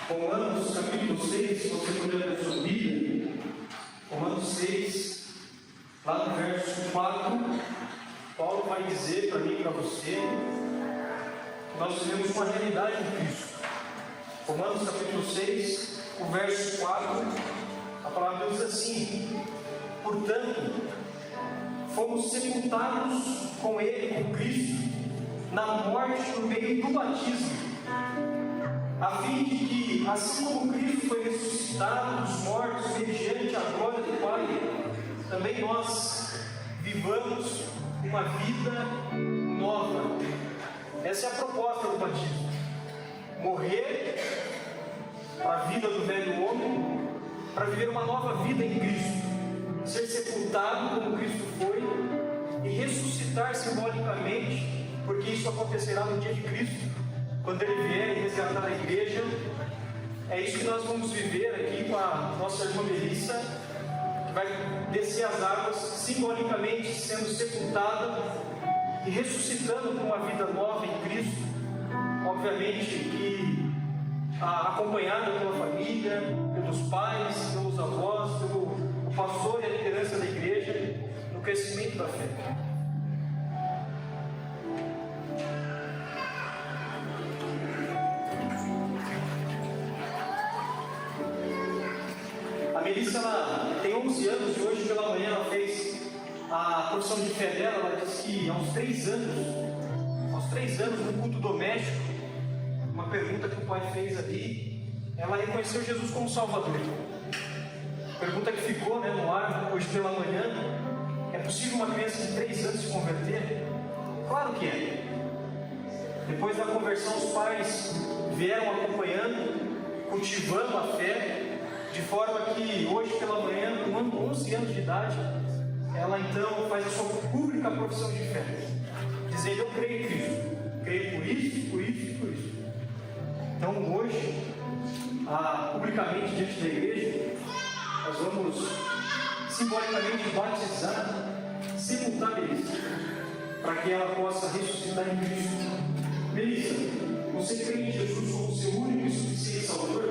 Romanos capítulo 6, se você puder ler a sua Bíblia, Romanos 6, lá no verso 4, Paulo vai dizer para mim e para você que nós vivemos uma realidade em Cristo. Romanos capítulo 6, o verso 4, a palavra diz assim: portanto, fomos sepultados com Ele, com Cristo, na morte por meio do batismo, a fim de que, assim como Cristo foi ressuscitado dos mortos mediante a glória do Pai, também nós vivamos uma vida nova. Essa é a proposta do batismo: morrer para a vida do velho homem, para viver uma nova vida em Cristo, ser sepultado como Cristo foi e ressuscitar simbolicamente, porque isso acontecerá no dia de Cristo, quando Ele vier e resgatar a igreja. É isso que nós vamos viver aqui com a nossa irmã Melissa, que vai descer as águas, simbolicamente sendo sepultada e ressuscitando com uma vida nova em Cristo, obviamente que acompanhada pela família, pelos pais, pelos avós, pelo pastor e a liderança da igreja, no crescimento da fé. A Melissa, ela tem 11 anos e hoje pela manhã ela fez a profissão de fé dela. Ela disse que aos 3 anos, no culto doméstico, uma pergunta que o pai fez ali, ela reconheceu Jesus como Salvador. Pergunta que ficou no ar hoje pela manhã: é possível uma criança de 3 anos se converter? Claro que é. Depois da conversão, os pais vieram acompanhando, cultivando a fé, de forma que hoje pela manhã, com 11 anos de idade, ela então faz a sua pública profissão de fé, dizendo: eu creio em Cristo, creio por isso, por isso e por isso. Então hoje, publicamente diante da igreja, nós vamos simbolicamente batizar, sepultar Melissa, para que ela possa ressuscitar em Cristo. Melissa, você crê em Jesus como seu único e suficiente Salvador?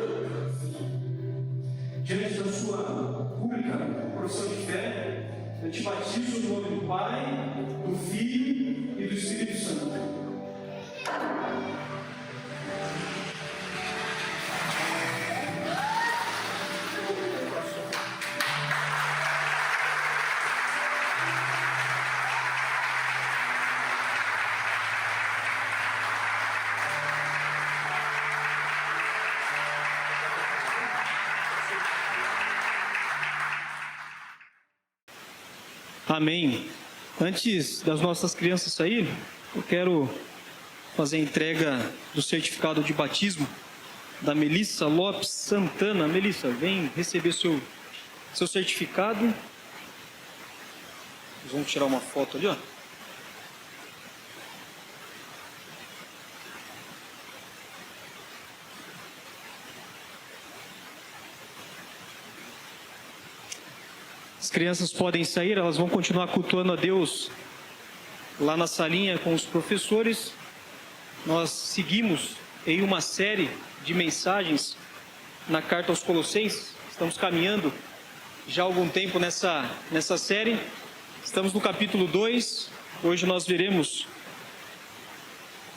Diante da sua pública profissão de fé, eu te batizo no nome do Pai, do Filho e do Espírito Santo. Amém. Antes das nossas crianças saírem, eu quero fazer a entrega do certificado de batismo da Melissa Lopes Santana. Melissa, vem receber seu certificado. Nós vamos tirar uma foto ali, ó. As crianças podem sair, elas vão continuar cultuando a Deus lá na salinha com os professores. Nós seguimos em uma série de mensagens na carta aos Colossenses. Estamos caminhando já há algum tempo nessa série. Estamos no capítulo 2. Hoje nós veremos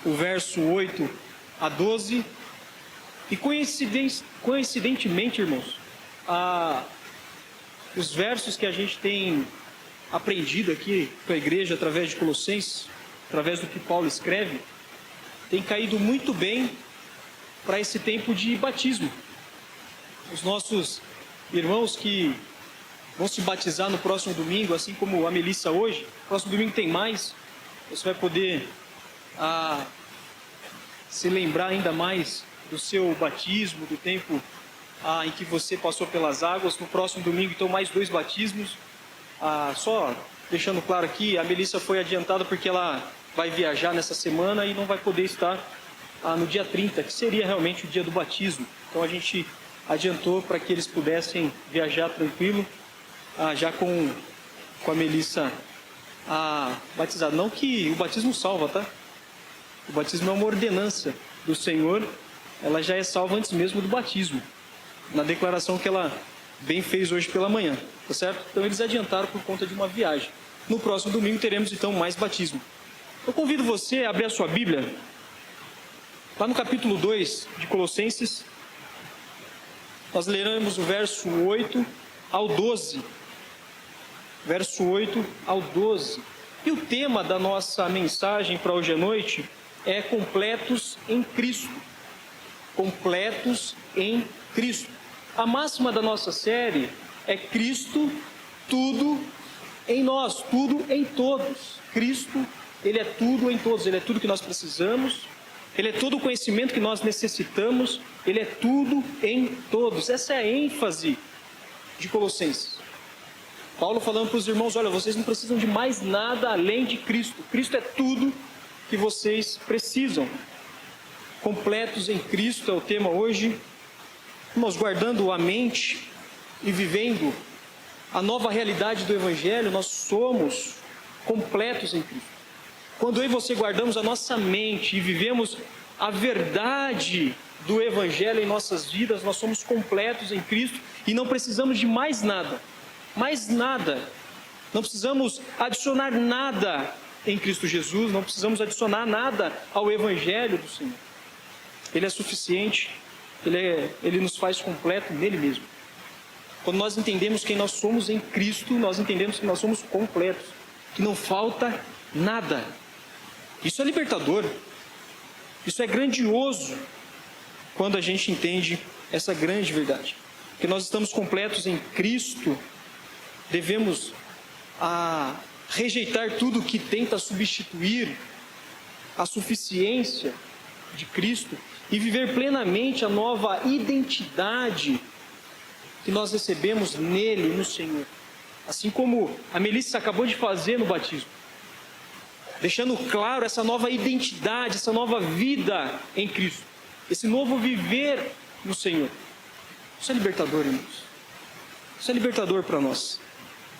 o verso 8 a 12. E coincidentemente, irmãos, os versos que a gente tem aprendido aqui com a igreja através de Colossenses, através do que Paulo escreve, tem caído muito bem para esse tempo de batismo. Os nossos irmãos que vão se batizar no próximo domingo, assim como a Melissa hoje, próximo domingo tem mais, você vai poder se lembrar ainda mais do seu batismo, do tempo em que você passou pelas águas. No próximo domingo, então, mais 2 batismos. Só deixando claro aqui, a Melissa foi adiantada porque ela vai viajar nessa semana e não vai poder estar no dia 30, que seria realmente o dia do batismo. Então a gente adiantou para que eles pudessem viajar tranquilo, já com a Melissa batizada. Não que o batismo salva, tá? O batismo é uma ordenança do Senhor, ela já é salva antes mesmo do batismo, na declaração que ela bem fez hoje pela manhã, tá certo? Então eles adiantaram por conta de uma viagem. No próximo domingo teremos então mais batismo. Eu convido você a abrir a sua Bíblia, lá no capítulo 2 de Colossenses. Nós leremos o verso 8 ao 12. Verso 8 ao 12. E o tema da nossa mensagem para hoje à noite é completos em Cristo. Completos em Cristo. A máxima da nossa série é Cristo, tudo em nós, tudo em todos. Cristo, Ele é tudo em todos, Ele é tudo que nós precisamos, Ele é todo o conhecimento que nós necessitamos, Ele é tudo em todos. Essa é a ênfase de Colossenses. Paulo falando para os irmãos, olha, vocês não precisam de mais nada além de Cristo. Cristo é tudo que vocês precisam. Completos em Cristo é o tema hoje. Nós guardando a mente e vivendo a nova realidade do Evangelho, nós somos completos em Cristo. Quando eu e você guardamos a nossa mente e vivemos a verdade do Evangelho em nossas vidas, nós somos completos em Cristo e não precisamos de mais nada. Mais nada. Não precisamos adicionar nada em Cristo Jesus, não precisamos adicionar nada ao Evangelho do Senhor. Ele é suficiente, Ele nos faz completo nele mesmo. Quando nós entendemos quem nós somos em Cristo, nós entendemos que nós somos completos, que não falta nada. Isso é libertador, isso é grandioso, quando a gente entende essa grande verdade. Que nós estamos completos em Cristo, devemos rejeitar tudo que tenta substituir a suficiência de Cristo e viver plenamente a nova identidade que nós recebemos nele, no Senhor. Assim como a Melissa acabou de fazer no batismo. Deixando claro essa nova identidade, essa nova vida em Cristo. Esse novo viver no Senhor. Isso é libertador, irmãos. Isso é libertador para nós.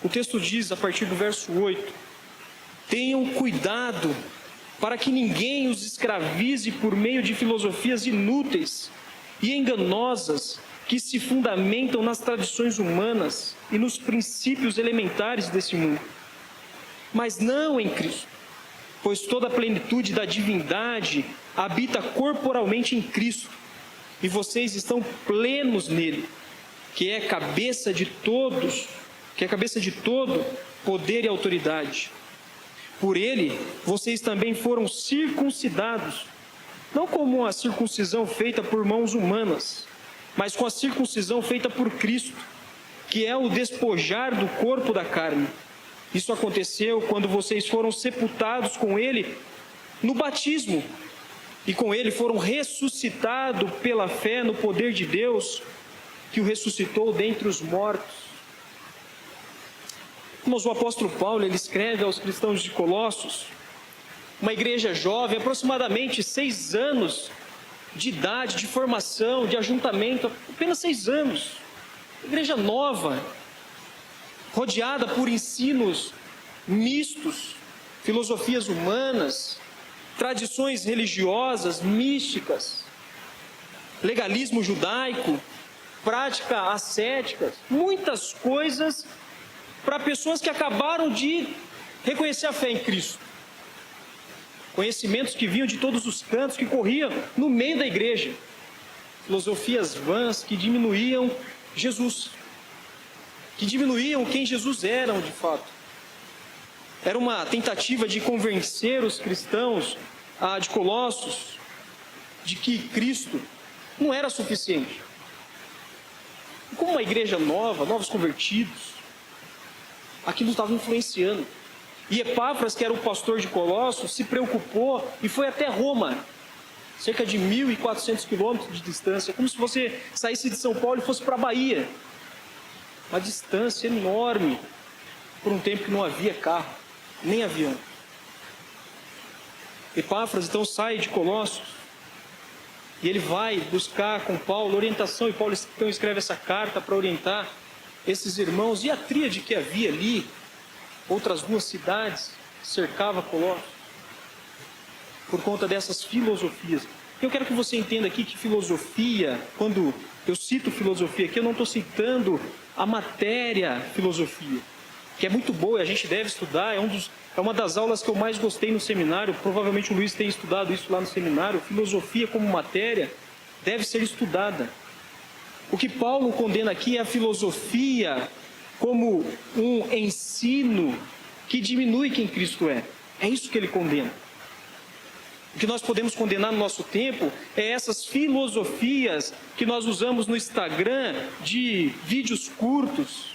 O texto diz, a partir do verso 8, tenham cuidado para que ninguém os escravize por meio de filosofias inúteis e enganosas que se fundamentam nas tradições humanas e nos princípios elementares desse mundo. Mas não em Cristo, pois toda a plenitude da divindade habita corporalmente em Cristo, e vocês estão plenos nele, que é a cabeça de todos, que é a cabeça de todo poder e autoridade. Por ele, vocês também foram circuncidados, não como a circuncisão feita por mãos humanas, mas com a circuncisão feita por Cristo, que é o despojar do corpo da carne. Isso aconteceu quando vocês foram sepultados com ele no batismo, e com ele foram ressuscitados pela fé no poder de Deus, que o ressuscitou dentre os mortos. Irmãos, o apóstolo Paulo, ele escreve aos cristãos de Colossos, uma igreja jovem, aproximadamente 6 anos de idade, de formação, de ajuntamento, apenas 6 anos. Igreja nova, rodeada por ensinos mistos, filosofias humanas, tradições religiosas, místicas, legalismo judaico, prática ascética, muitas coisas para pessoas que acabaram de reconhecer a fé em Cristo. Conhecimentos que vinham de todos os cantos, que corriam no meio da igreja. Filosofias vãs que diminuíam Jesus, que diminuíam quem Jesus era de fato. Era uma tentativa de convencer os cristãos de Colossos de que Cristo não era suficiente. E como uma igreja nova, novos convertidos, aquilo estava influenciando. E Epáfras, que era o pastor de Colossos, se preocupou e foi até Roma, cerca de 1.400 quilômetros de distância, como se você saísse de São Paulo e fosse para a Bahia. Uma distância enorme, por um tempo que não havia carro, nem avião. Epáfras então sai de Colossos e ele vai buscar com Paulo orientação, e Paulo então escreve essa carta para orientar esses irmãos e a tríade que havia ali, outras 2 cidades cercava Colossos por conta dessas filosofias. Eu quero que você entenda aqui que filosofia, quando eu cito filosofia aqui, eu não estou citando a matéria filosofia, que é muito boa e a gente deve estudar, é uma das aulas que eu mais gostei no seminário, provavelmente o Luiz tem estudado isso lá no seminário. Filosofia como matéria deve ser estudada. O que Paulo condena aqui é a filosofia como um ensino que diminui quem Cristo é. É isso que ele condena. O que nós podemos condenar no nosso tempo é essas filosofias que nós usamos no Instagram de vídeos curtos,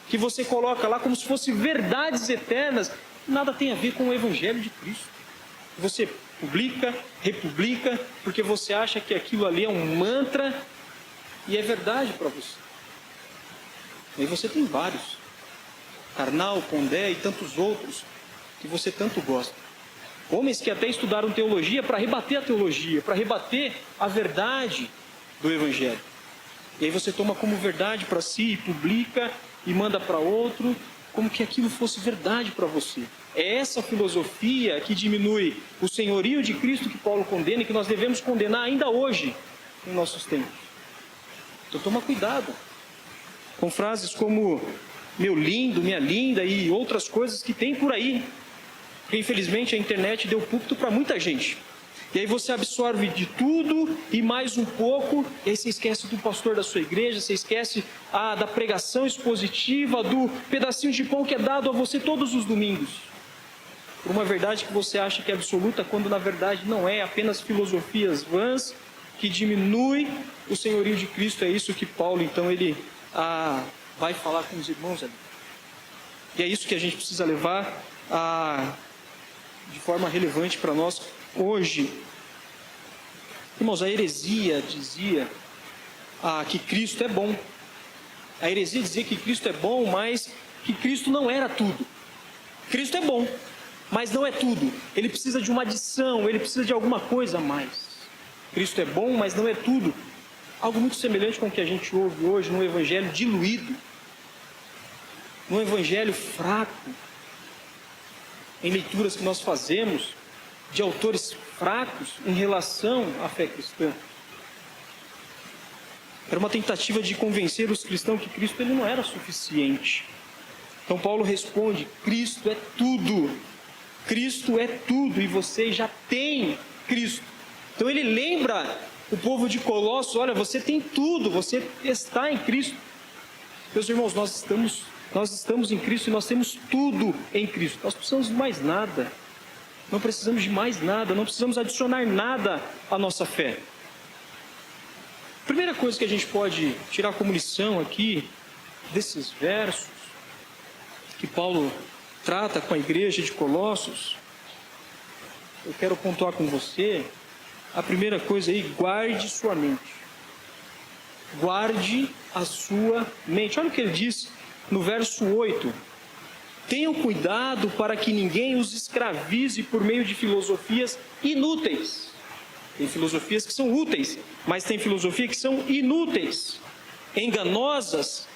que você coloca lá como se fossem verdades eternas, nada tem a ver com o Evangelho de Cristo. Você publica, republica, porque você acha que aquilo ali é um mantra e é verdade para você. E você tem vários, Karnal, Pondé e tantos outros, que você tanto gosta. Homens que até estudaram teologia para rebater a teologia, para rebater a verdade do Evangelho. E aí você toma como verdade para si, e publica e manda para outro, como que aquilo fosse verdade para você. É essa filosofia que diminui o senhorio de Cristo que Paulo condena e que nós devemos condenar ainda hoje em nossos tempos. Então toma cuidado com frases como meu lindo, minha linda e outras coisas que tem por aí. Porque infelizmente a internet deu púlpito para muita gente. E aí você absorve de tudo e mais um pouco, e aí você esquece do pastor da sua igreja, você esquece da pregação expositiva, do pedacinho de pão que é dado a você todos os domingos. Por uma verdade que você acha que é absoluta, quando na verdade não é, apenas filosofias vãs que diminui o senhorio de Cristo. É isso que Paulo então ele vai falar com os irmãos ali. E é isso que a gente precisa levar de forma relevante para nós hoje. Irmãos, a heresia dizia que Cristo é bom. A heresia dizia que Cristo é bom, mas que Cristo não era tudo. Cristo é bom, mas não é tudo. Ele precisa de uma adição, ele precisa de alguma coisa a mais. Cristo é bom, mas não é tudo. Algo muito semelhante com o que a gente ouve hoje no evangelho diluído, no evangelho fraco, em leituras que nós fazemos de autores fracos em relação à fé cristã. Era uma tentativa de convencer os cristãos que Cristo ele não era suficiente. Então Paulo responde: Cristo é tudo. Cristo é tudo e você já tem Cristo. Então ele lembra o povo de Colossos: olha, você tem tudo, você está em Cristo. Meus irmãos, nós estamos em Cristo e nós temos tudo em Cristo. Nós precisamos de mais nada. Não precisamos de mais nada, não precisamos adicionar nada à nossa fé. A primeira coisa que a gente pode tirar como lição aqui desses versos que Paulo trata com a igreja de Colossos, eu quero pontuar com você. A primeira coisa aí: guarde sua mente. Guarde a sua mente. Olha o que ele diz no verso 8: tenham cuidado para que ninguém os escravize por meio de filosofias inúteis. Tem filosofias que são úteis, mas tem filosofia que são inúteis, enganosas,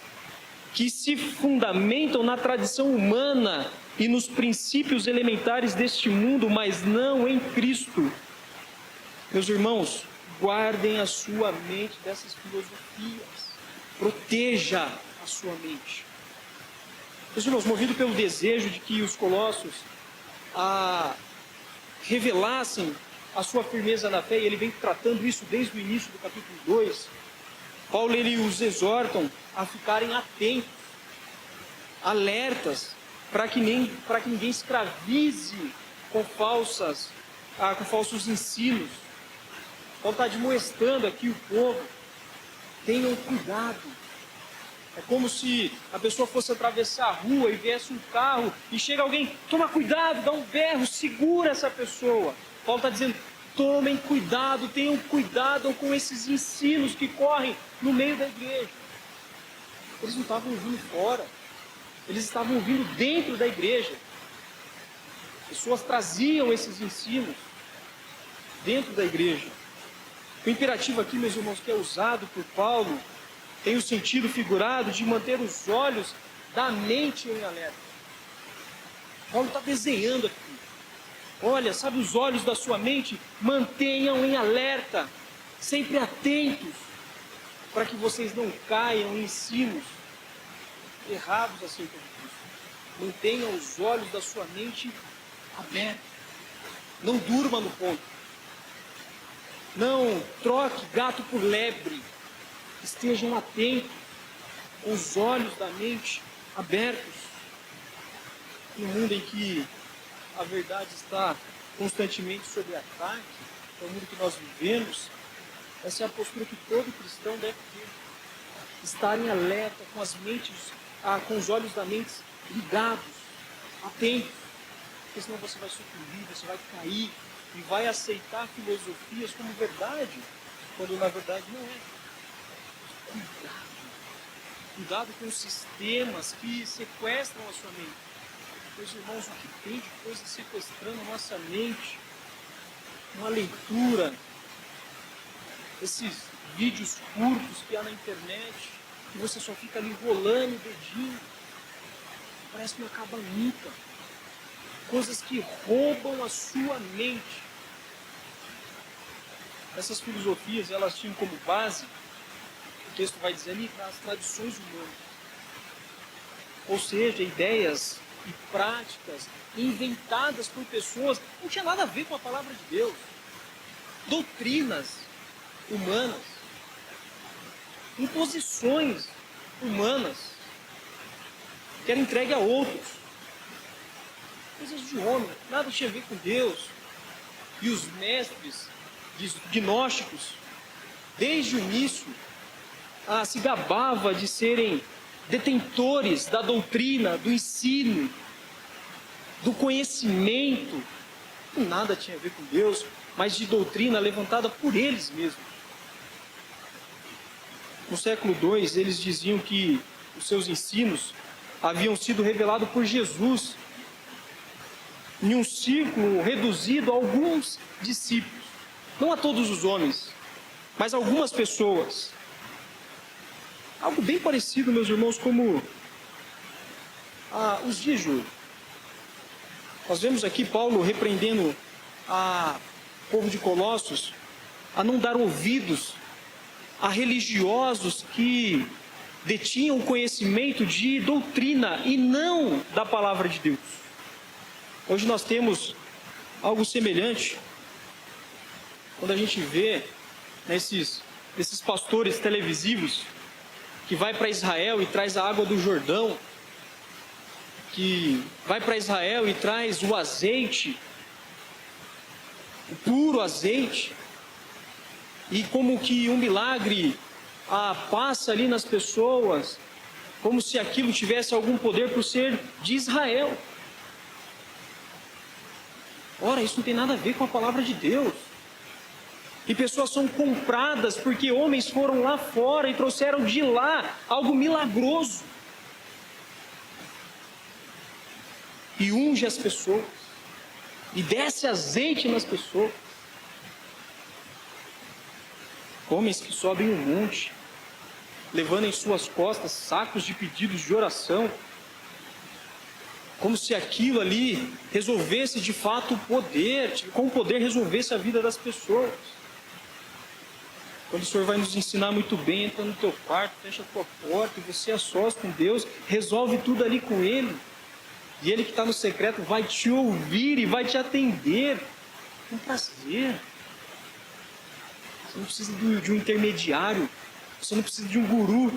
que se fundamentam na tradição humana e nos princípios elementares deste mundo, mas não em Cristo. Meus irmãos, guardem a sua mente dessas filosofias. Proteja a sua mente. Meus irmãos, movido pelo desejo de que os colossos revelassem a sua firmeza na fé, e ele vem tratando isso desde o início do capítulo 2, Paulo ele os exortam a ficarem atentos, alertas, para que ninguém escravize com falsos ensinos. Paulo está admoestando aqui o povo: tenham cuidado. É como se a pessoa fosse atravessar a rua e viesse um carro e chega alguém: toma cuidado, dá um berro, segura essa pessoa. Paulo está dizendo: tomem cuidado, tenham cuidado com esses ensinos que correm no meio da igreja. Eles não estavam ouvindo fora, eles estavam ouvindo dentro da igreja. Pessoas traziam esses ensinos dentro da igreja. O imperativo aqui, meus irmãos, que é usado por Paulo, tem o sentido figurado de manter os olhos da mente em alerta. Paulo está desenhando aqui Olha, sabe, os olhos da sua mente, mantenham em alerta, sempre atentos, para que vocês não caiam em ensinos errados acerca de Cristo. Mantenha os olhos da sua mente abertos. Não durma no ponto. Não troque gato por lebre. Estejam atentos, com os olhos da mente abertos. No mundo em que a verdade está constantemente sob ataque, no mundo que nós vivemos, essa é a postura que todo cristão deve ter. Estar em alerta, com as mentes, com os olhos da mente ligados, atentos, porque senão você vai sucumbir, você vai cair e vai aceitar filosofias como verdade, quando na verdade não é. Cuidado com os sistemas que sequestram a sua mente. Meus irmãos, o que tem de coisa sequestrando a nossa mente? Uma leitura, esses vídeos curtos que há na internet, que você só fica ali rolando o dedinho, parece que não acaba nunca. Coisas que roubam a sua mente. Essas filosofias, elas tinham como base, o texto vai dizer ali, as tradições humanas. Ou seja, ideias e práticas inventadas por pessoas, não tinha nada a ver com a palavra de Deus. Doutrinas humanas, imposições humanas, que era entregue a outros. Coisas de homem, nada tinha a ver com Deus. E os mestres gnósticos, desde o início, se gabava de serem detentores da doutrina, do ensino, do conhecimento. Nada tinha a ver com Deus, mas de doutrina levantada por eles mesmos. No século II, eles diziam que os seus ensinos haviam sido revelados por Jesus em um círculo reduzido a alguns discípulos. Não a todos os homens, mas a algumas pessoas. Algo bem parecido, meus irmãos, como os dias de hoje. Nós vemos aqui Paulo repreendendo o povo de Colossos a não dar ouvidos a religiosos que detinham o conhecimento de doutrina e não da palavra de Deus. Hoje nós temos algo semelhante quando a gente vê esses pastores televisivos que vai para Israel e traz a água do Jordão, que vai para Israel e traz o azeite, o puro azeite, e como que um milagre passa ali nas pessoas, como se aquilo tivesse algum poder por ser de Israel. Ora, isso não tem nada a ver com a palavra de Deus. E pessoas são compradas porque homens foram lá fora e trouxeram de lá algo milagroso. E unge as pessoas. E desce azeite nas pessoas. Homens que sobem um monte, levando em suas costas sacos de pedidos de oração, como se aquilo ali resolvesse de fato o poder, com o poder resolvesse a vida das pessoas. Quando o Senhor vai nos ensinar muito bem, entra no teu quarto, fecha a tua porta, e você a sós com Deus, resolve tudo ali com Ele. E Ele que está no secreto vai te ouvir e vai te atender com prazer. Você não precisa de um intermediário, você não precisa de um guru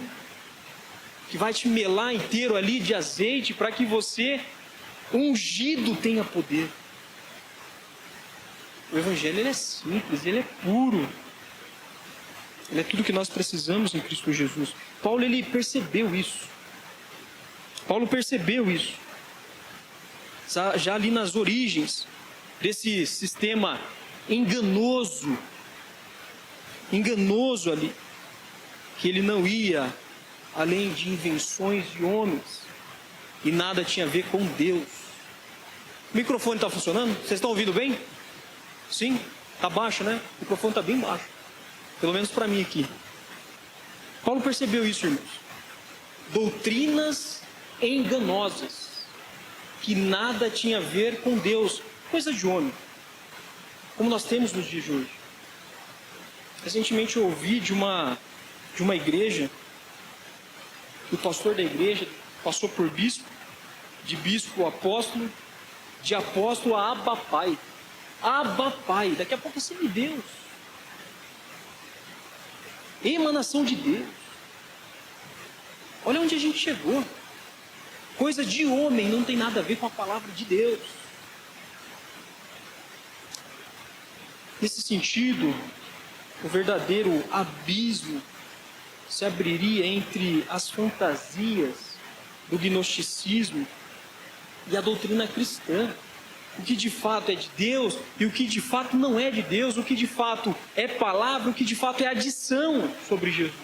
que vai te melar inteiro ali de azeite para que você, ungido, tenha poder. O Evangelho ele é simples, ele é puro. Ele é tudo que nós precisamos em Cristo Jesus. Paulo ele percebeu isso. Paulo percebeu isso. Já ali nas origens desse sistema enganoso ali, que ele não ia além de invenções de homens e nada tinha a ver com Deus. O microfone está funcionando? Vocês estão ouvindo bem? Sim? Está baixo, né? O microfone está bem baixo. Pelo menos para mim aqui. Paulo percebeu isso, irmãos. Doutrinas enganosas, que nada tinha a ver com Deus. coisa de homem, como nós temos nos dias de hoje. Recentemente eu ouvi de uma igreja, que o pastor da igreja passou por bispo, de bispo a apóstolo, de apóstolo a abapai. Abapai, daqui a pouco é semideus. Emanação de Deus. Olha onde a gente chegou. Coisa de homem não tem nada a ver com a palavra de Deus. Nesse sentido, o verdadeiro abismo se abriria entre as fantasias do gnosticismo e a doutrina cristã. O que de fato é de Deus e o que de fato não é de Deus, o que de fato é palavra, o que de fato é adição sobre Jesus.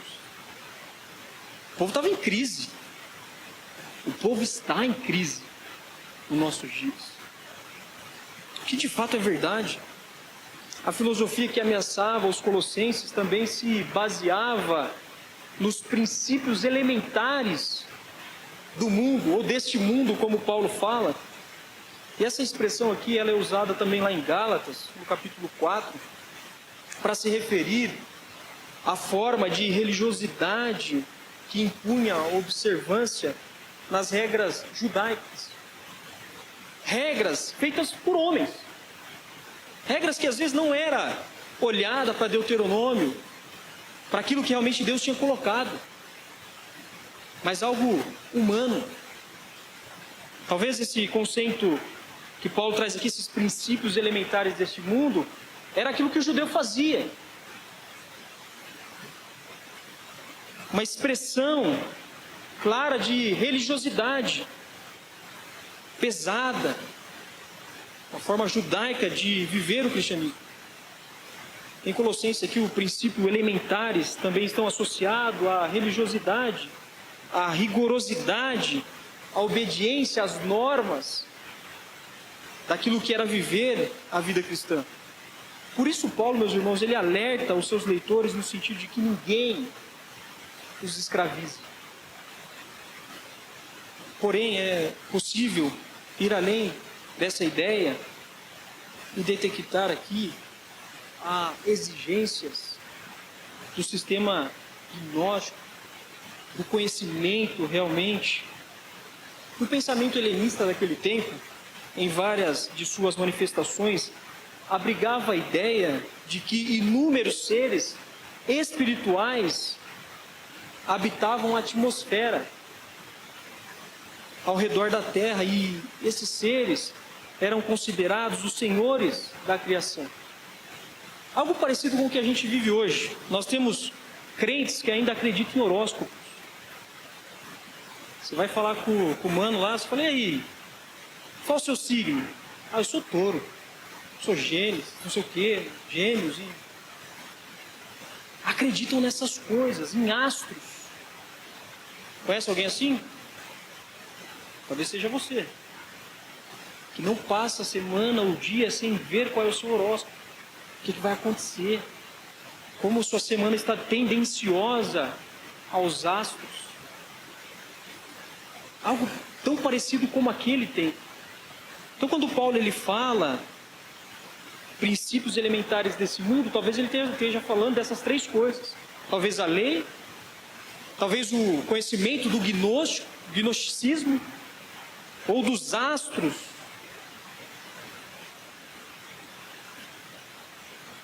O povo estava em crise. O povo está em crise nos nossos dias. O que de fato é verdade? A filosofia que ameaçava os colossenses também se baseava nos princípios elementares do mundo, ou deste mundo, como Paulo fala. E essa expressão aqui, ela é usada também lá em Gálatas, no capítulo 4, para se referir à forma de religiosidade que impunha a observância nas regras judaicas. Regras feitas por homens. Regras que às vezes não era olhada para Deuteronômio, para aquilo que realmente Deus tinha colocado, mas algo humano. Talvez esse conceito que Paulo traz aqui, esses princípios elementares deste mundo, era aquilo que o judeu fazia. Uma expressão clara de religiosidade, pesada, uma forma judaica de viver o cristianismo. Em Colossenses aqui, o princípio elementares também estão associados à religiosidade, à rigorosidade, à obediência às normas daquilo que era viver a vida cristã. Por isso Paulo, meus irmãos, ele alerta os seus leitores no sentido de que ninguém os escravize. Porém, é possível ir além dessa ideia e detectar aqui as exigências do sistema gnóstico, do conhecimento realmente, do pensamento helenista daquele tempo, em várias de suas manifestações, abrigava a ideia de que inúmeros seres espirituais habitavam a atmosfera ao redor da terra, e esses seres eram considerados os senhores da criação. Algo parecido com o que a gente vive hoje. Nós temos crentes que ainda acreditam em horóscopos. Você vai falar com o mano lá, você fala: e aí, qual é o seu signo? Ah, eu sou touro, sou gêmeos, não sei o que, gêmeos. E acreditam nessas coisas, em astros. Conhece alguém assim? Talvez seja você, que não passa a semana ou dia sem ver qual é o seu horóscopo, o que vai acontecer, como sua semana está tendenciosa aos astros. Algo tão parecido como aquele tem. Então, quando Paulo ele fala princípios elementares desse mundo, talvez ele esteja falando dessas três coisas. Talvez a lei, talvez o conhecimento do gnosticismo, ou dos astros.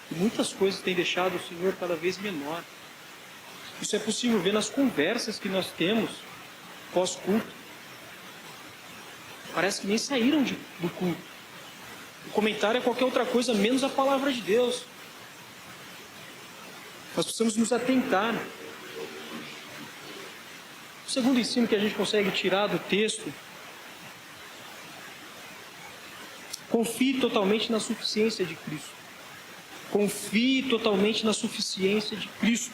E muitas coisas têm deixado o Senhor cada vez menor. Isso é possível ver nas conversas que nós temos pós-culto. Parece que nem saíram do culto. O comentário é qualquer outra coisa, menos a palavra de Deus. Nós precisamos nos atentar. O segundo ensino que a gente consegue tirar do texto: confie totalmente na suficiência de Cristo. Confie totalmente na suficiência de Cristo.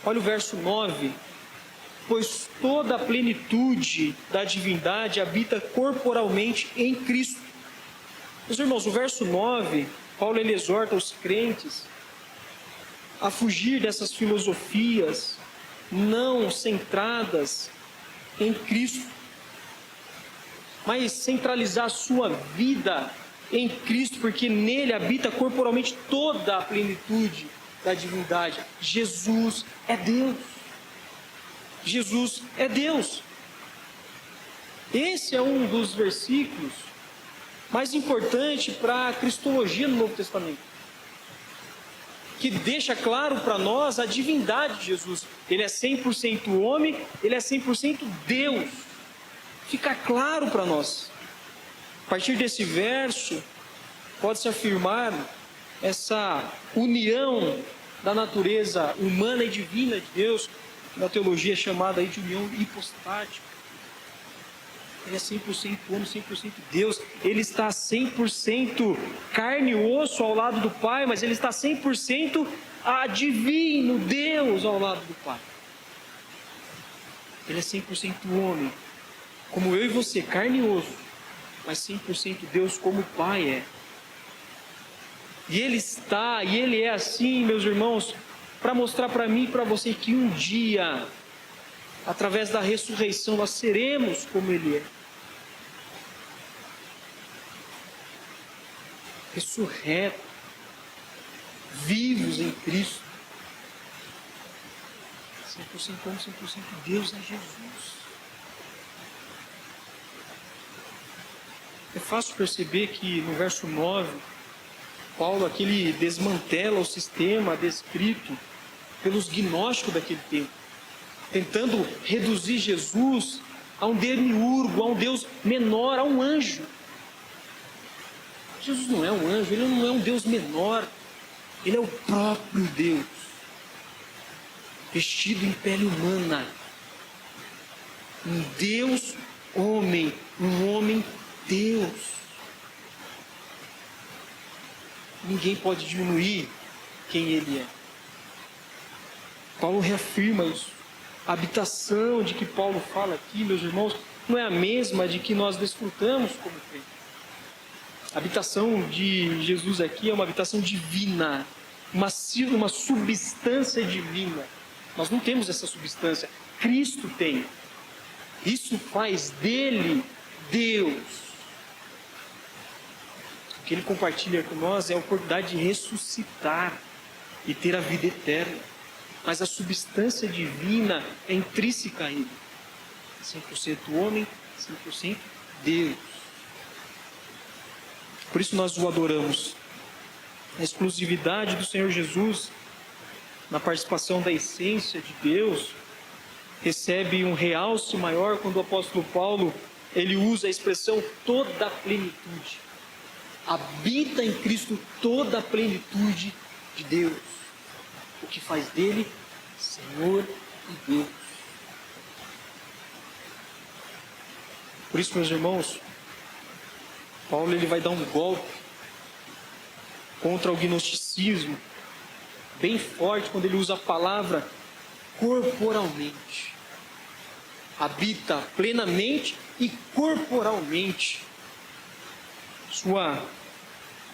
Olha o verso 9. Pois toda a plenitude da divindade habita corporalmente em Cristo. Meus irmãos, o verso 9, Paulo ele exorta os crentes a fugir dessas filosofias não centradas em Cristo, mas centralizar a sua vida em Cristo, porque nele habita corporalmente toda a plenitude da divindade. Jesus é Deus. Jesus é Deus. Esse é um dos versículos mais importantes para a cristologia no Novo Testamento, que deixa claro para nós a divindade de Jesus. Ele é 100% homem, ele é 100% Deus. Fica claro para nós. A partir desse verso, pode-se afirmar essa união da natureza humana e divina de Deus, na teologia chamada aí de união hipostática. Ele é 100% homem, 100% Deus. Ele está 100% carne e osso ao lado do Pai, mas ele está 100% divino, Deus ao lado do Pai. Ele é 100% homem, como eu e você, carne e osso, mas 100% Deus como o Pai é. E ele é assim, meus irmãos, para mostrar para mim e para você que um dia, através da ressurreição, nós seremos como Ele é. Ressurreto, vivos em Cristo. 100% homem, 100% Deus é Jesus. É fácil perceber que no verso 9, Paulo aqui ele desmantela o sistema descrito pelos gnósticos daquele tempo, tentando reduzir Jesus a um demiurgo, a um Deus menor, a um anjo. Jesus não é um anjo, ele não é um Deus menor, ele é o próprio Deus, vestido em pele humana, um Deus homem, um homem Deus. Ninguém pode diminuir quem ele é. Paulo reafirma isso. A habitação de que Paulo fala aqui, meus irmãos, não é a mesma de que nós desfrutamos como crentes. A habitação de Jesus aqui é uma habitação divina, uma substância divina. Nós não temos essa substância, Cristo tem. Isso faz dele Deus. O que ele compartilha com nós é a oportunidade de ressuscitar e ter a vida eterna. Mas a substância divina é intrínseca a ele. 100% homem, 100% Deus. Por isso nós o adoramos. A exclusividade do Senhor Jesus, na participação da essência de Deus, recebe um realce maior quando o apóstolo Paulo ele usa a expressão toda a plenitude. Habita em Cristo toda a plenitude de Deus, o que faz dele Senhor e Deus. Por isso, meus irmãos, Paulo ele vai dar um golpe contra o gnosticismo bem forte quando ele usa a palavra corporalmente. Habita plenamente e corporalmente. Sua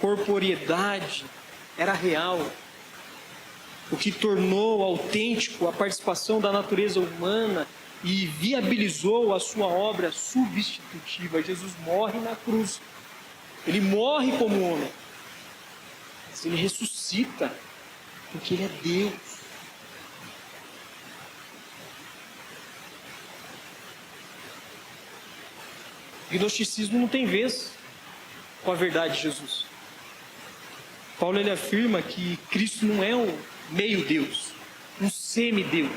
corporeidade era real, o que tornou autêntico a participação da natureza humana e viabilizou a sua obra substitutiva. Jesus morre na cruz, ele morre como homem, mas ele ressuscita, porque ele é Deus. O gnosticismo não tem vez com a verdade de Jesus. Paulo ele afirma que Cristo não é um meio-deus, um semideus.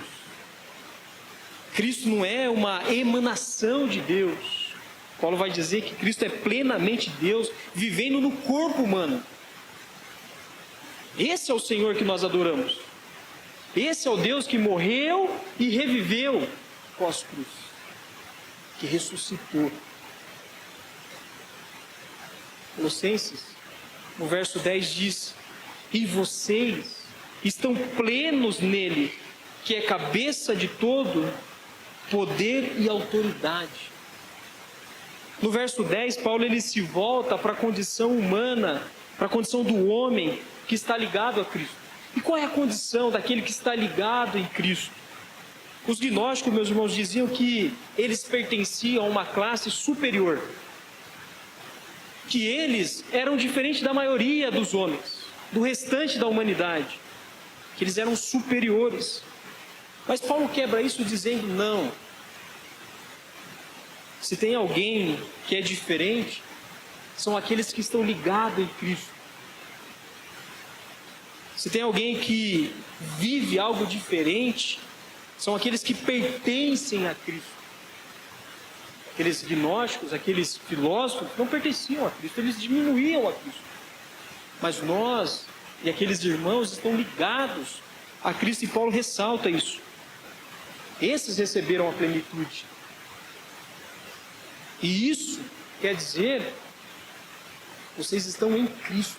Cristo não é uma emanação de Deus. Paulo vai dizer que Cristo é plenamente Deus, vivendo no corpo humano. Esse é o Senhor que nós adoramos. Esse é o Deus que morreu e reviveu pós-cruz, que ressuscitou. Colossenses, no verso 10 diz: e vocês estão plenos nele, que é cabeça de todo poder e autoridade. No verso 10, Paulo ele se volta para a condição humana, para a condição do homem que está ligado a Cristo. E qual é a condição daquele que está ligado em Cristo? Os gnósticos, meus irmãos, diziam que eles pertenciam a uma classe superior. que eles eram diferentes da maioria dos homens, do restante da humanidade, que eles eram superiores. Mas Paulo quebra isso dizendo: não. Se tem alguém que é diferente, são aqueles que estão ligados em Cristo. Se tem alguém que vive algo diferente, são aqueles que pertencem a Cristo. Aqueles gnósticos, aqueles filósofos, não pertenciam a Cristo, eles diminuíam a Cristo. Mas nós e aqueles irmãos estão ligados a Cristo, e Paulo ressalta isso. Esses receberam a plenitude. E isso quer dizer, vocês estão em Cristo.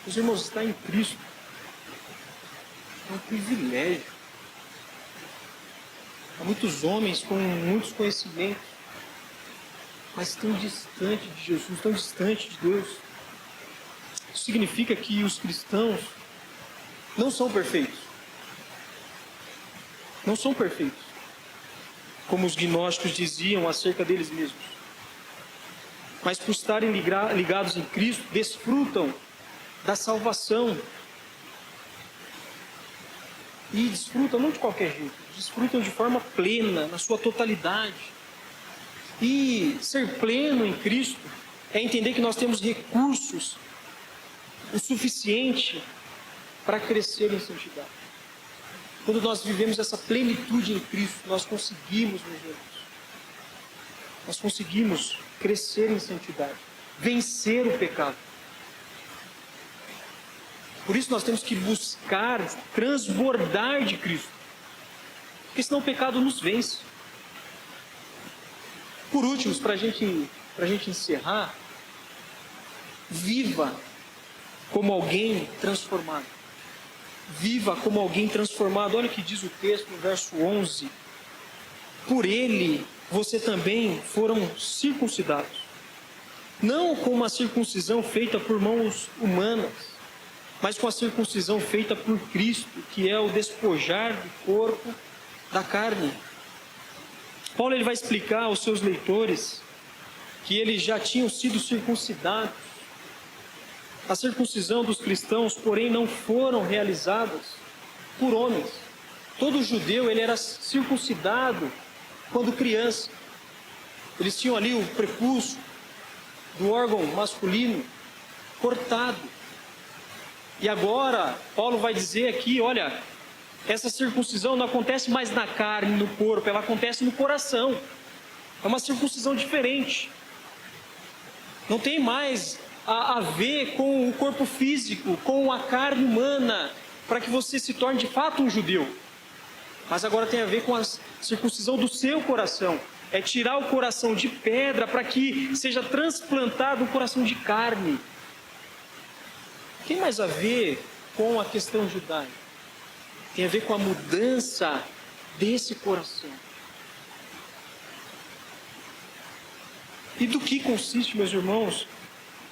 Os irmãos, estar em Cristo é um privilégio. Há muitos homens com muitos conhecimentos, mas estão distantes de Jesus, estão distantes de Deus. Isso significa que os cristãos não são perfeitos. Não são perfeitos, como os gnósticos diziam acerca deles mesmos. Mas por estarem ligados em Cristo, desfrutam da salvação. E desfrutam não de qualquer jeito, desfrutam de forma plena, na sua totalidade. E ser pleno em Cristo é entender que nós temos recursos o suficiente para crescer em santidade. Quando nós vivemos essa plenitude em Cristo, nós conseguimos, meus irmãos, nós conseguimos crescer em santidade, vencer o pecado. Por isso nós temos que buscar transbordar de Cristo, porque senão o pecado nos vence. Por último, para a gente encerrar, viva como alguém transformado. Viva como alguém transformado. Olha o que diz o texto no verso 11. Por ele você também foram circuncidados, não com uma circuncisão feita por mãos humanas, mas com a circuncisão feita por Cristo, que é o despojar do corpo da carne. Paulo ele vai explicar aos seus leitores que eles já tinham sido circuncidados. A circuncisão dos cristãos, porém, não foram realizadas por homens. Todo judeu ele era circuncidado quando criança. Eles tinham ali o prepúcio do órgão masculino cortado. E agora, Paulo vai dizer aqui, olha, essa circuncisão não acontece mais na carne, no corpo, ela acontece no coração. É uma circuncisão diferente. Não tem mais a ver com o corpo físico, com a carne humana, para que você se torne de fato um judeu. Mas agora tem a ver com a circuncisão do seu coração. É tirar o coração de pedra para que seja transplantado um coração de carne. Tem mais a ver com a questão judaica. Tem a ver com a mudança desse coração. E do que consiste, meus irmãos,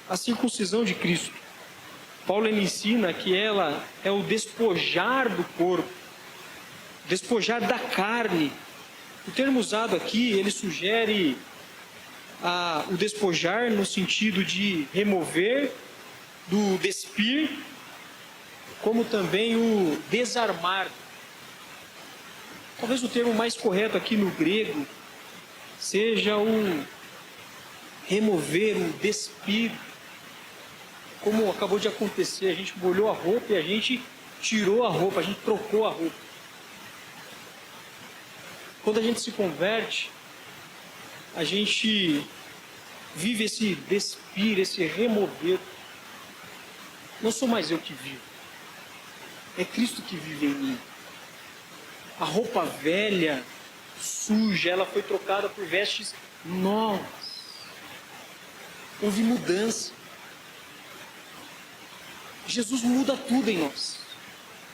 a circuncisão de Cristo? Paulo ele ensina que ela é o despojar do corpo, despojar da carne. O termo usado aqui, ele sugere o despojar no sentido de remover, do despir, como também o desarmar. Talvez o termo mais correto aqui no grego seja o remover, o despir. Como acabou de acontecer, a gente molhou a roupa e a gente tirou a roupa, a gente trocou a roupa. Quando a gente se converte, a gente vive esse despir, esse remover. Não sou mais eu que vivo, é Cristo que vive em mim. A roupa velha, suja, ela foi trocada por vestes novas. Houve mudança. Jesus muda tudo em nós.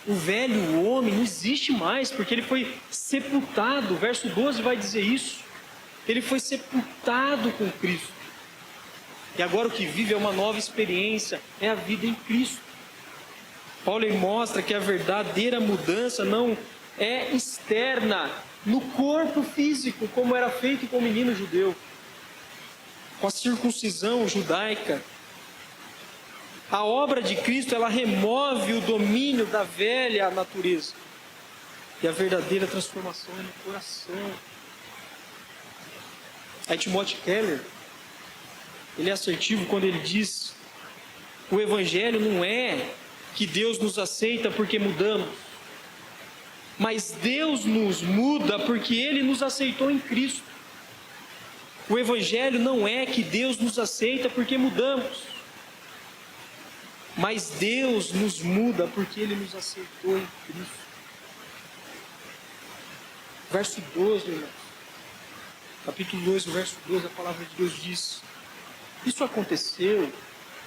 O velho homem não existe mais, porque ele foi sepultado. O verso 12 vai dizer isso. Ele foi sepultado com Cristo. E agora o que vive é uma nova experiência, é a vida em Cristo. Paulo mostra que a verdadeira mudança não é externa, no corpo físico, como era feito com o menino judeu. com a circuncisão judaica. A obra de Cristo, ela remove o domínio da velha natureza. E a verdadeira transformação é no coração. Aí Timothy Keller, ele é assertivo quando ele diz: o Evangelho não é que Deus nos aceita porque mudamos, mas Deus nos muda porque Ele nos aceitou em Cristo. O Evangelho não é que Deus nos aceita porque mudamos, mas Deus nos muda porque Ele nos aceitou em Cristo. Verso 12, irmãos. Capítulo 2, verso 12, a palavra de Deus diz: isso aconteceu,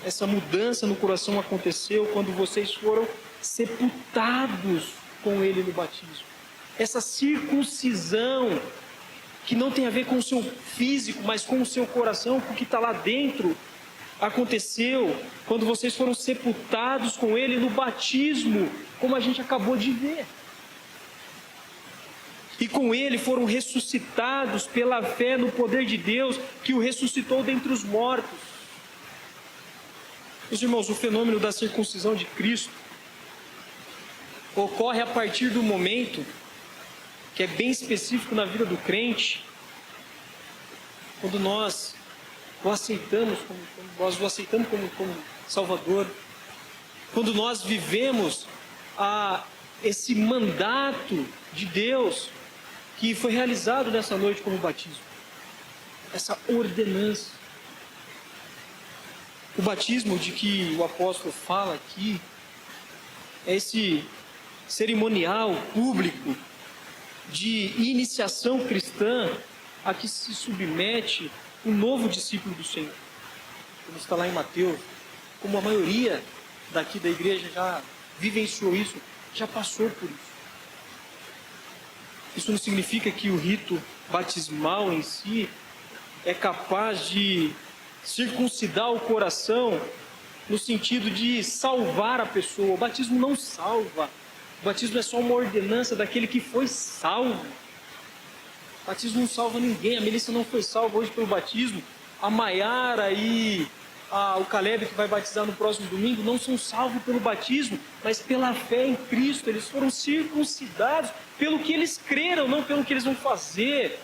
essa mudança no coração aconteceu quando vocês foram sepultados com Ele no batismo. Essa circuncisão, que não tem a ver com o seu físico, mas com o seu coração, com o que está lá dentro, aconteceu quando vocês foram sepultados com Ele no batismo, como a gente acabou de ver. E com Ele foram ressuscitados pela fé no poder de Deus, que o ressuscitou dentre os mortos. Meus irmãos, o fenômeno da circuncisão de Cristo ocorre a partir do momento, que é bem específico na vida do crente, quando nós o aceitamos como Salvador, quando nós vivemos esse mandato de Deus que foi realizado nessa noite como batismo, essa ordenança. O batismo de que o apóstolo fala aqui é esse cerimonial público de iniciação cristã a que se submete um novo discípulo do Senhor. Como está lá em Mateus, como a maioria daqui da igreja já vivenciou isso, já passou por isso. Isso não significa que o rito batismal em si é capaz de circuncidar o coração no sentido de salvar a pessoa. O batismo não salva. O batismo é só uma ordenança daquele que foi salvo. O batismo não salva ninguém. A Melissa não foi salva hoje pelo batismo. A Maiara e o Caleb, que vai batizar no próximo domingo, não são salvos pelo batismo, mas pela fé em Cristo. Eles foram circuncidados pelo que eles creram, não pelo que eles vão fazer,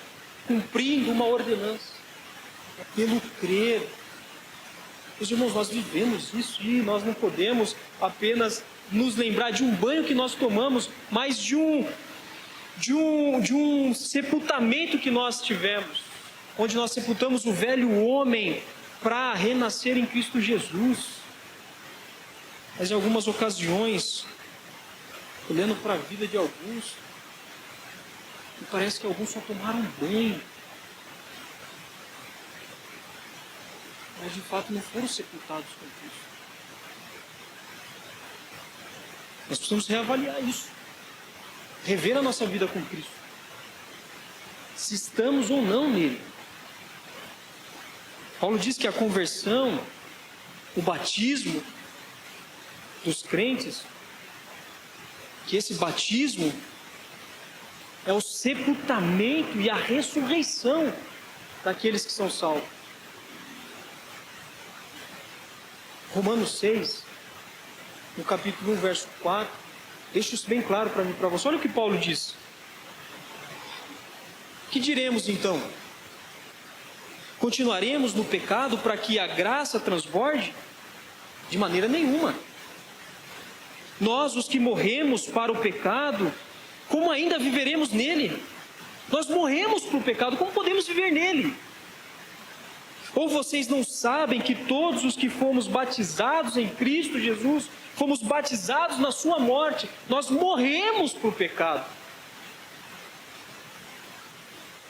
cumprindo uma ordenança. É pelo crer. Meus irmãos, nós vivemos isso e nós não podemos apenas nos lembrar de um banho que nós tomamos, mas de um sepultamento que nós tivemos, onde nós sepultamos o velho homem para renascer em Cristo Jesus. Mas em algumas ocasiões, olhando para a vida de alguns, me parece que alguns só tomaram banho, mas de fato não foram sepultados com Cristo. Nós precisamos reavaliar isso, rever a nossa vida com Cristo, se estamos ou não nele. Paulo diz que a conversão, o batismo dos crentes, que esse batismo é o sepultamento e a ressurreição daqueles que são salvos. Romanos 6, no capítulo 1, verso 4, deixa isso bem claro para mim e para você. Olha o que Paulo diz. Que diremos então? Continuaremos no pecado para que a graça transborde? De maneira nenhuma. Nós, os que morremos para o pecado, como ainda viveremos nele? Nós morremos para o pecado, como podemos viver nele? Ou vocês não sabem que todos os que fomos batizados em Cristo Jesus, fomos batizados na sua morte, nós morremos para o pecado.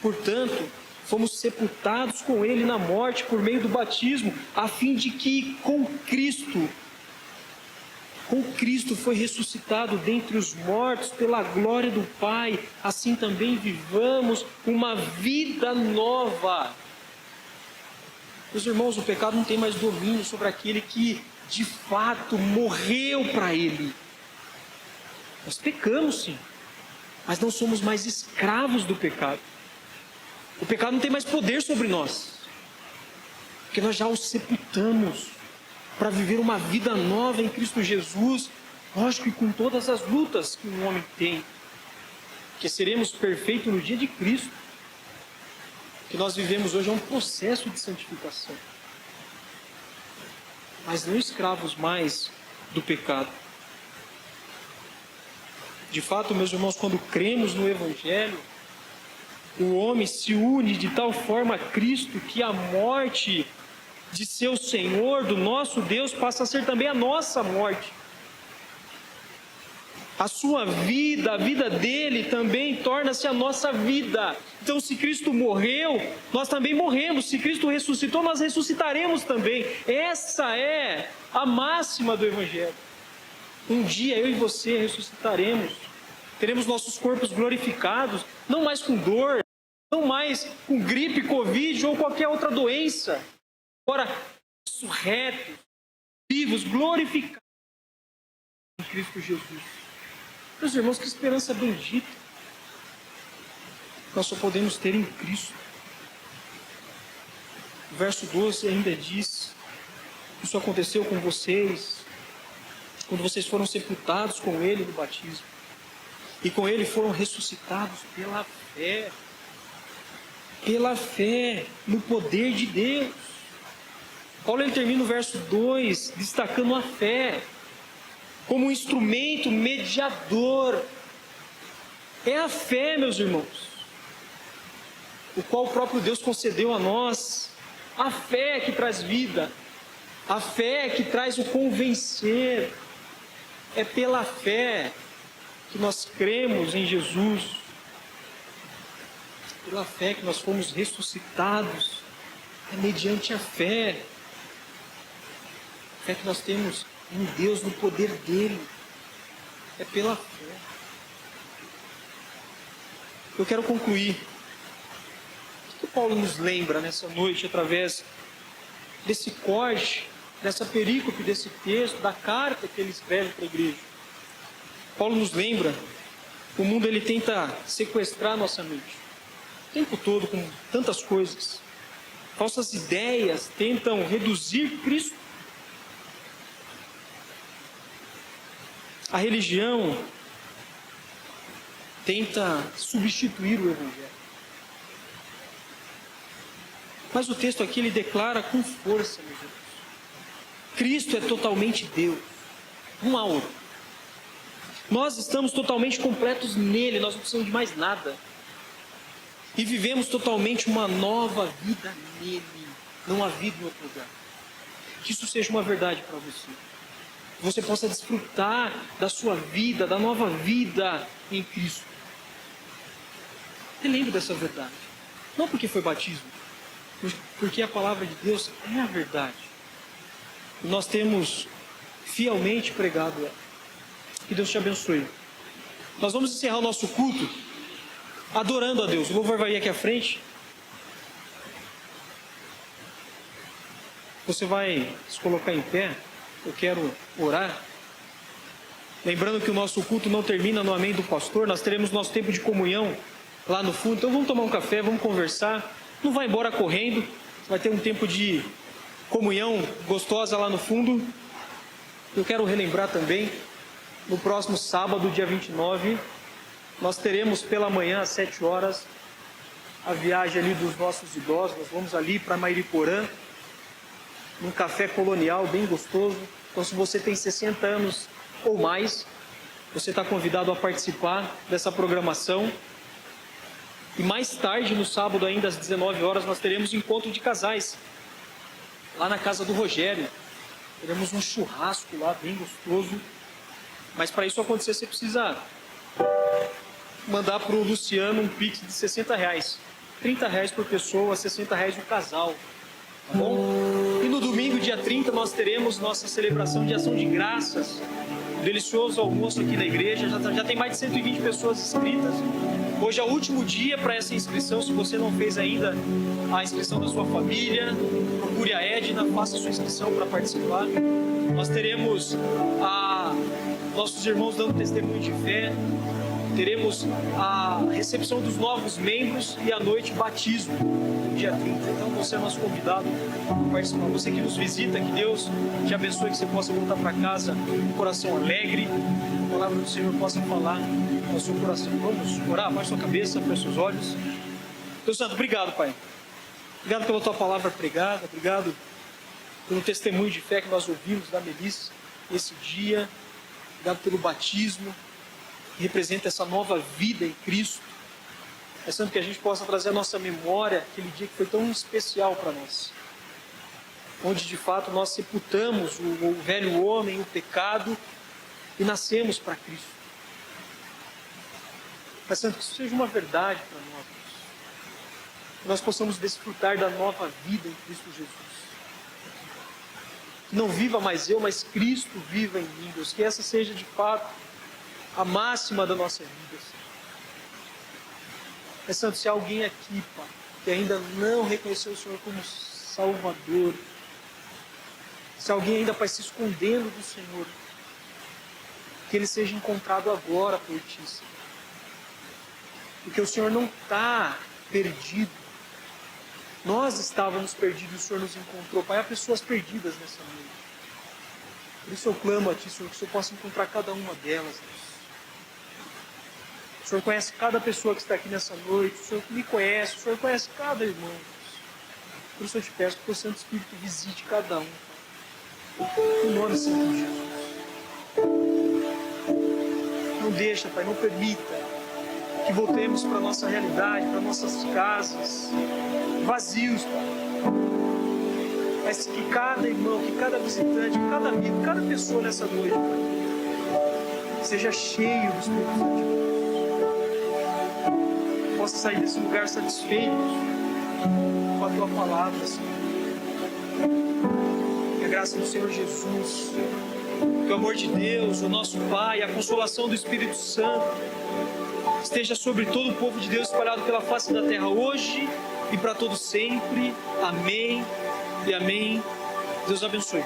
Portanto, fomos sepultados com Ele na morte por meio do batismo, a fim de que com Cristo foi ressuscitado dentre os mortos pela glória do Pai, assim também vivamos uma vida nova. Meus irmãos, o pecado não tem mais domínio sobre aquele que de fato morreu para ele. Nós pecamos sim, mas não somos mais escravos do pecado. O pecado não tem mais poder sobre nós. Porque nós já os sepultamos para viver uma vida nova em Cristo Jesus, lógico, e com todas as lutas que um homem tem. Que seremos perfeitos no dia de Cristo. O que nós vivemos hoje é um processo de santificação. Mas não escravos mais do pecado. De fato, meus irmãos, quando cremos no Evangelho, o homem se une de tal forma a Cristo que a morte de seu Senhor, do nosso Deus, passa a ser também a nossa morte. A sua vida, a vida dele também torna-se a nossa vida. Então, se Cristo morreu, nós também morremos. Se Cristo ressuscitou, nós ressuscitaremos também. Essa é a máxima do Evangelho. Um dia eu e você ressuscitaremos. Teremos nossos corpos glorificados, não mais com dor, não mais com gripe, covid ou qualquer outra doença. Agora, ressurretos, vivos, glorificados em Cristo Jesus. Meus irmãos, que esperança bendita nós só podemos ter em Cristo. O verso 12 ainda diz: isso aconteceu com vocês, quando vocês foram sepultados com Ele no batismo, e com Ele foram ressuscitados pela fé no poder de Deus. Paulo ele termina o verso 2 destacando a fé como um instrumento mediador. É a fé, meus irmãos, o qual o próprio Deus concedeu a nós. A fé que traz vida, a fé que traz o convencer. É pela fé que nós cremos em Jesus, pela fé que nós fomos ressuscitados. É mediante a fé que nós temos em Deus, no poder dele. É pela fé. Eu quero concluir. O que Paulo nos lembra nessa noite, através desse corte, dessa perícope, desse texto, da carta que ele escreve para a igreja? Paulo nos lembra, o mundo ele tenta sequestrar nossa mente, o tempo todo, com tantas coisas. Falsas ideias tentam reduzir Cristo. A religião tenta substituir o Evangelho. Mas o texto aqui ele declara com força, meus irmãos, Cristo é totalmente Deus, não há outro. Nós estamos totalmente completos nele, nós não precisamos de mais nada. E vivemos totalmente uma nova vida nele, não há vida em outro lugar. Que isso seja uma verdade para você. Que você possa desfrutar da sua vida, da nova vida em Cristo. Relembre dessa verdade. Não porque foi batismo, mas porque a palavra de Deus é a verdade. E nós temos fielmente pregado ela. Que Deus te abençoe. Nós vamos encerrar o nosso culto adorando a Deus. O louvor vai ir aqui à frente. Você vai se colocar em pé. Eu quero orar. Lembrando que o nosso culto não termina no amém do pastor. Nós teremos nosso tempo de comunhão lá no fundo. Então vamos tomar um café, vamos conversar. Não vai embora correndo. Vai ter um tempo de comunhão gostosa lá no fundo. Eu quero relembrar também, no próximo sábado, dia 29, nós teremos pela manhã às 7 horas a viagem ali dos nossos idosos. Nós vamos ali para Mairiporã, num café colonial bem gostoso. Então, se você tem 60 anos ou mais, você está convidado a participar dessa programação. E mais tarde, no sábado ainda às 19 horas, nós teremos encontro de casais lá na casa do Rogério. Teremos um churrasco lá bem gostoso. Mas para isso acontecer, você precisa mandar para o Luciano um pix de R$60. R$30 por pessoa, R$60 o casal. Tá bom? E no domingo, dia 30, nós teremos nossa celebração de ação de graças. Um delicioso almoço aqui na igreja. Já tem mais de 120 pessoas inscritas. Hoje é o último dia para essa inscrição. Se você não fez ainda a inscrição da sua família, procure a Edna, faça a sua inscrição para participar. Nós teremos nossos irmãos dando testemunho de fé. teremos a recepção dos novos membros e à noite batismo, no dia 30. Então você é nosso convidado a participar. Você que nos visita, que Deus te abençoe, que você possa voltar para casa com um coração alegre, a palavra do Senhor possa falar ao seu coração. Vamos orar, abaixe sua cabeça, feche seus olhos. Deus Santo, obrigado, Pai. Obrigado pela tua palavra pregada, obrigado pelo testemunho de fé que nós ouvimos da Melissa esse dia. Obrigado pelo batismo, que representa essa nova vida em Cristo. Pensando que a gente possa trazer à nossa memória aquele dia que foi tão especial para nós. Onde de fato nós sepultamos o velho homem, o pecado, e nascemos para Cristo. Pensando que isso seja uma verdade para nós. Que nós possamos desfrutar da nova vida em Cristo Jesus. Que não viva mais eu, mas Cristo viva em mim, Deus. Que essa seja de fato a máxima da nossa vida, Senhor. Pensando se há alguém aqui, Pai, que ainda não reconheceu o Senhor como Salvador, se alguém ainda, Pai, se escondendo do Senhor, que ele seja encontrado agora por Ti, Senhor. Porque o Senhor não está perdido. Nós estávamos perdidos e o Senhor nos encontrou. Pai, há pessoas perdidas nessa noite. Por isso eu clamo a Ti, Senhor, que o Senhor possa encontrar cada uma delas, Deus. O Senhor conhece cada pessoa que está aqui nessa noite. O Senhor me conhece. O Senhor conhece cada irmão, Deus. Por isso eu te peço que o Santo Espírito visite cada um, Pai. Em nome santo de Jesus. Não deixa, Pai, não permita que voltemos para a nossa realidade, para nossas casas, vazios, Pai. Mas que cada irmão, que cada visitante, que cada amigo, cada pessoa nessa noite, Pai, seja cheio do Espírito Santo de Deus. Possa sair desse lugar satisfeito com a Tua palavra, Senhor. Que a graça do Senhor Jesus, que o amor de Deus, o nosso Pai, a consolação do Espírito Santo esteja sobre todo o povo de Deus espalhado pela face da terra hoje e para todo sempre. Amém e amém. Deus abençoe.